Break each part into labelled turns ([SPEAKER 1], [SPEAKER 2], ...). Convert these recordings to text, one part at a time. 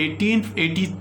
[SPEAKER 1] 1880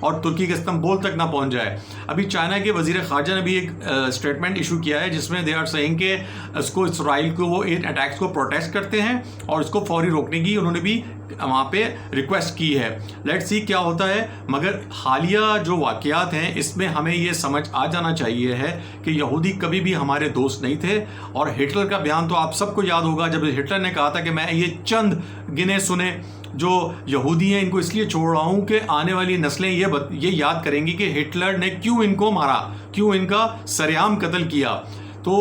[SPEAKER 1] اور ترکی کے استنبول تک نہ پہنچ جائے. ابھی چائنا کے وزیر خارجہ نے بھی ایک اسٹیٹمنٹ ایشو کیا ہے جس میں دے آر سیئنگ کہ اس کو اسرائیل کو وہ ان اٹیکس کو پروٹیسٹ کرتے ہیں اور اس کو فوری روکنے کی انہوں نے بھی وہاں پہ ریکویسٹ کی ہے. لیٹس سی کیا ہوتا ہے. مگر حالیہ جو واقعات ہیں اس میں ہمیں یہ سمجھ آ جانا چاہیے ہے کہ یہودی کبھی بھی ہمارے دوست نہیں تھے. اور ہٹلر کا بیان تو آپ سب کو یاد ہوگا جب ہٹلر نے کہا تھا کہ میں یہ چند گنے سنے جو یہودی ہیں ان کو اس لیے چھوڑ رہا ہوں کہ آنے والی نسلیں یہ یاد کریں گی کہ ہٹلر نے کیوں ان کو مارا, کیوں ان کا سرعام قتل کیا. تو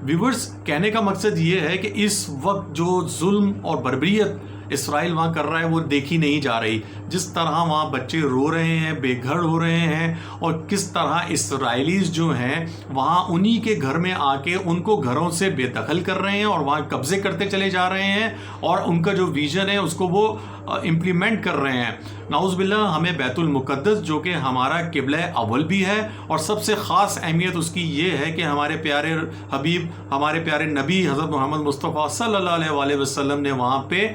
[SPEAKER 1] ویورز کہنے کا مقصد یہ ہے کہ اس وقت جو ظلم اور بربریت اسرائیل وہاں کر رہا ہے وہ دیکھی نہیں جا رہی. جس طرح وہاں بچے رو رہے ہیں, بے گھر ہو رہے ہیں, اور کس طرح اسرائیلیز جو ہیں وہاں انہی کے گھر میں آ کے ان کو گھروں سے بے دخل کر رہے ہیں اور وہاں قبضے کرتے چلے جا رہے ہیں اور ان کا جو ویژن ہے اس کو وہ امپلیمنٹ کر رہے ہیں. نعوذ باللہ ہمیں بیت المقدس جو کہ ہمارا قبلہ اول بھی ہے اور سب سے خاص اہمیت اس کی یہ ہے کہ ہمارے پیارے حبیب, ہمارے پیارے نبی حضرت محمد مصطفیٰ صلی اللہ علیہ وآلہ وسلم نے وہاں پہ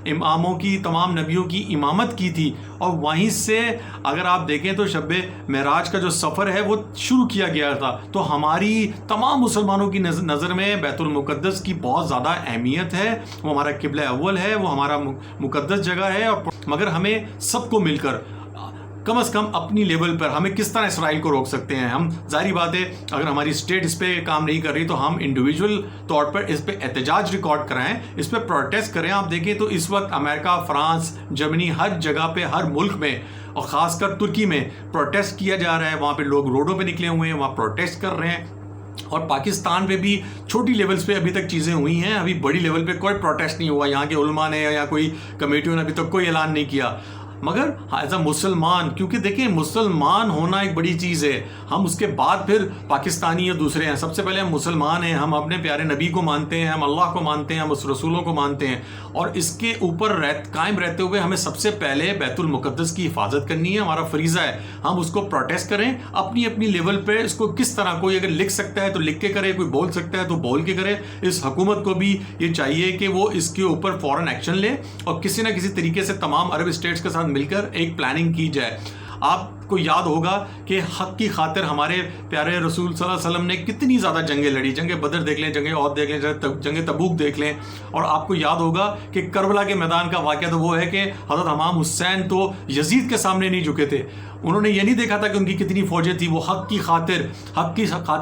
[SPEAKER 1] اماموں کی, تمام نبیوں کی امامت کی تھی. اور وہیں سے اگر آپ دیکھیں تو شب معراج کا جو سفر ہے وہ شروع کیا گیا تھا. تو ہماری تمام مسلمانوں کی نظر میں بیت المقدس کی بہت زیادہ اہمیت ہے. وہ ہمارا قبلہ اول ہے, وہ ہمارا مقدس جگہ ہے. اور مگر ہمیں سب کو مل کر کم از کم اپنی لیول پر ہمیں کس طرح اسرائیل کو روک سکتے ہیں. ہم ظاہری بات ہے اگر ہماری اسٹیٹ اس پہ کام نہیں کر رہی تو ہم انڈیویجول طور پر اس پہ احتجاج ریکارڈ کرائیں, اس پہ پروٹیسٹ کریں. آپ دیکھیں تو اس وقت امریکہ, فرانس, جرمنی, ہر جگہ پہ, ہر ملک میں اور خاص کر ترکی میں پروٹیسٹ کیا جا رہا ہے. وہاں پہ لوگ روڈوں پہ نکلے ہوئے ہیں, وہاں پروٹیسٹ کر رہے ہیں. اور پاکستان پہ بھی چھوٹی لیولز پہ ابھی تک چیزیں ہوئی ہیں, ابھی بڑی لیول پہ کوئی پروٹیسٹ نہیں ہوا. یہاں کے علماء نے یا کوئی کمیٹیوں نے ابھی تک کوئی اعلان نہیں کیا. مگر ایز اے مسلمان, کیونکہ دیکھیں مسلمان ہونا ایک بڑی چیز ہے. ہم اس کے بعد پھر پاکستانی اور دوسرے ہیں. سب سے پہلے ہم مسلمان ہیں, ہم اپنے پیارے نبی کو مانتے ہیں, ہم اللہ کو مانتے ہیں, ہم اس رسولوں کو مانتے ہیں. اور اس کے اوپر قائم رہتے ہوئے ہمیں سب سے پہلے بیت المقدس کی حفاظت کرنی ہے. ہمارا فریضہ ہے ہم اس کو پروٹیسٹ کریں اپنی اپنی لیول پہ. اس کو کس طرح, کوئی اگر لکھ سکتا ہے تو لکھ کے کرے, کوئی بول سکتا ہے تو بول کے کرے. اس حکومت کو بھی یہ چاہیے کہ وہ اس کے اوپر فوراً ایکشن لے اور کسی نہ کسی طریقے سے تمام عرب اسٹیٹس کے ساتھ مل کر ایک پلاننگ کی جائے. آپ کو یاد ہوگا کہ حق کی خاطر ہمارے پیارے رسول صلی اللہ علیہ وسلم نے کتنی زیادہ جنگیں لڑی. جنگ بدر دیکھ لیں, جنگ عہد دیکھ لیں, جنگ تبوک دیکھ لیں. اور آپ کو یاد ہوگا کہ کربلا کے میدان کا واقعہ تو وہ ہے کہ حضرت امام حسین تو یزید کے سامنے نہیں جھکے تھے. انہوں نے یہ نہیں دیکھا تھا کہ ان کی کتنی فوجیں تھیں. وہ حق کی خاطر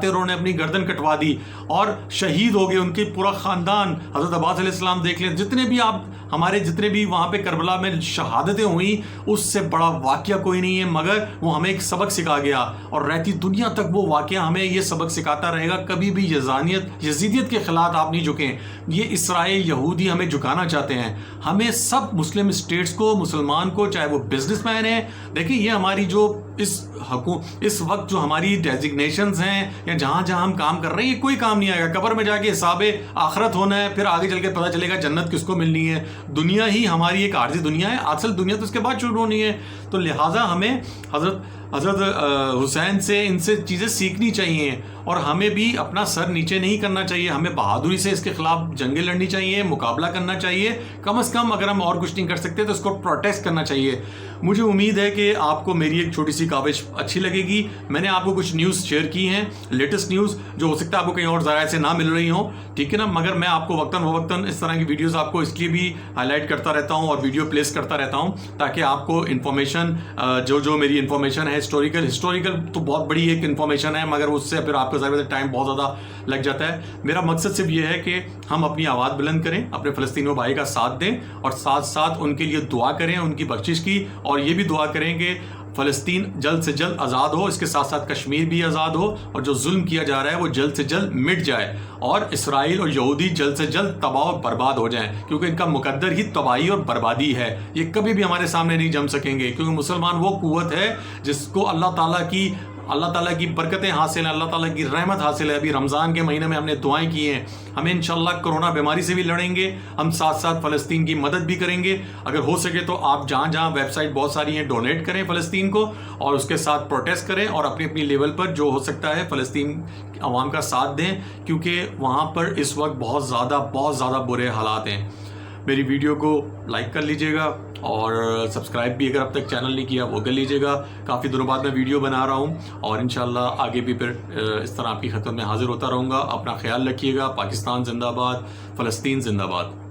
[SPEAKER 1] انہوں نے اپنی گردن کٹوا دی اور شہید ہو گئے ان کے پورا خاندان. حضرت عباس علیہ السلام دیکھ لیں, جتنے بھی وہاں پہ کربلا میں شہادتیں ہوئیں اس سے بڑا واقعہ کوئی نہیں ہے. مگر وہ ہمیں ایک سبق سکھا گیا اور رہتی دنیا تک وہ واقعہ ہمیں یہ سبق سکھاتا رہے گا. کبھی بھی یزیدیت کے خلاف آپ نہیں جھکیں. یہ اسرائیل یہودی ہمیں جھکانا چاہتے ہیں. ہمیں سب مسلم اسٹیٹس کو, مسلمان کو, چاہے وہ بزنس مین ہیں, دیکھیں یہ ہماری جو اس وقت جو ہماری ڈیزگنیشنز ہیں یا جہاں جہاں ہم کام کر رہے ہیں یہ کوئی کام نہیں آئے گا. قبر میں جا کے حساب آخرت ہونا ہے, پھر آگے چل کے پتہ چلے گا جنت کس کو ملنی ہے. دنیا ہی ہماری ایک عارضی دنیا ہے, اصل دنیا تو اس کے بعد شروع ہونی ہے. تو لہٰذا ہمیں حضرت حسین سے ان سے چیزیں سیکھنی چاہیے اور ہمیں بھی اپنا سر نیچے نہیں کرنا چاہیے. ہمیں بہادری سے اس کے خلاف جنگیں لڑنی چاہیے, مقابلہ کرنا چاہیے. کم از کم اگر ہم اور کچھ نہیں کر سکتے تو اس کو پروٹیسٹ کرنا چاہیے. مجھے امید ہے کہ آپ کو میری ایک چھوٹی سی کاوش اچھی لگے گی. میں نے آپ کو کچھ نیوز شیئر کی ہیں, لیٹسٹ نیوز, جو ہو سکتا ہے آپ کو کہیں اور ذرائع سے نہ مل رہی ہوں, ٹھیک ہے نا. مگر میں آپ کو وقتاً فوقتاً اس طرح کی ویڈیوز آپ کو اس لیے بھی ہائی لائٹ کرتا رہتا ہوں اور ویڈیو پلیس کرتا رہتا ہوں تاکہ آپ کو انفارمیشن جو میری انفارمیشن ہے ہسٹوریکل تو بہت بڑی ایک انفارمیشن ہے, مگر اس سے پھر آپ کا ظاہر ٹائم بہت زیادہ لگ جاتا ہے. میرا مقصد صرف یہ ہے کہ ہم اپنی آواز بلند کریں, اپنے فلسطینی بھائی کا ساتھ دیں اور ساتھ ساتھ ان کے لیے دعا کریں, ان کی بخشش کی, اور یہ بھی دعا کریں کہ فلسطین جلد سے جلد آزاد ہو. اس کے ساتھ ساتھ کشمیر بھی آزاد ہو اور جو ظلم کیا جا رہا ہے وہ جلد سے جلد مٹ جائے اور اسرائیل اور یہودی جلد سے جلد تباہ اور برباد ہو جائیں, کیونکہ ان کا مقدر ہی تباہی اور بربادی ہے. یہ کبھی بھی ہمارے سامنے نہیں جم سکیں گے, کیونکہ مسلمان وہ قوت ہے جس کو اللہ تعالیٰ کی برکتیں حاصل ہیں, اللہ تعالیٰ کی رحمت حاصل ہے. ابھی رمضان کے مہینے میں ہم نے دعائیں کی ہیں. ہمیں انشاءاللہ کرونا بیماری سے بھی لڑیں گے, ہم ساتھ ساتھ فلسطین کی مدد بھی کریں گے. اگر ہو سکے تو آپ جہاں ویب سائٹ بہت ساری ہیں ڈونیٹ کریں فلسطین کو, اور اس کے ساتھ پروٹیسٹ کریں اور اپنی اپنی لیول پر جو ہو سکتا ہے فلسطین عوام کا ساتھ دیں, کیونکہ وہاں پر اس وقت بہت زیادہ برے حالات ہیں. میری ویڈیو کو لائک کر لیجئے گا اور سبسکرائب بھی اگر اب تک چینل نہیں کیا وہ کر لیجئے گا. کافی دنوں بعد میں ویڈیو بنا رہا ہوں اور انشاءاللہ آگے بھی پھر اس طرح آپ کی خدمت میں حاضر ہوتا رہوں گا. اپنا خیال رکھیے گا. پاکستان زندہ باد، فلسطین زندہ باد.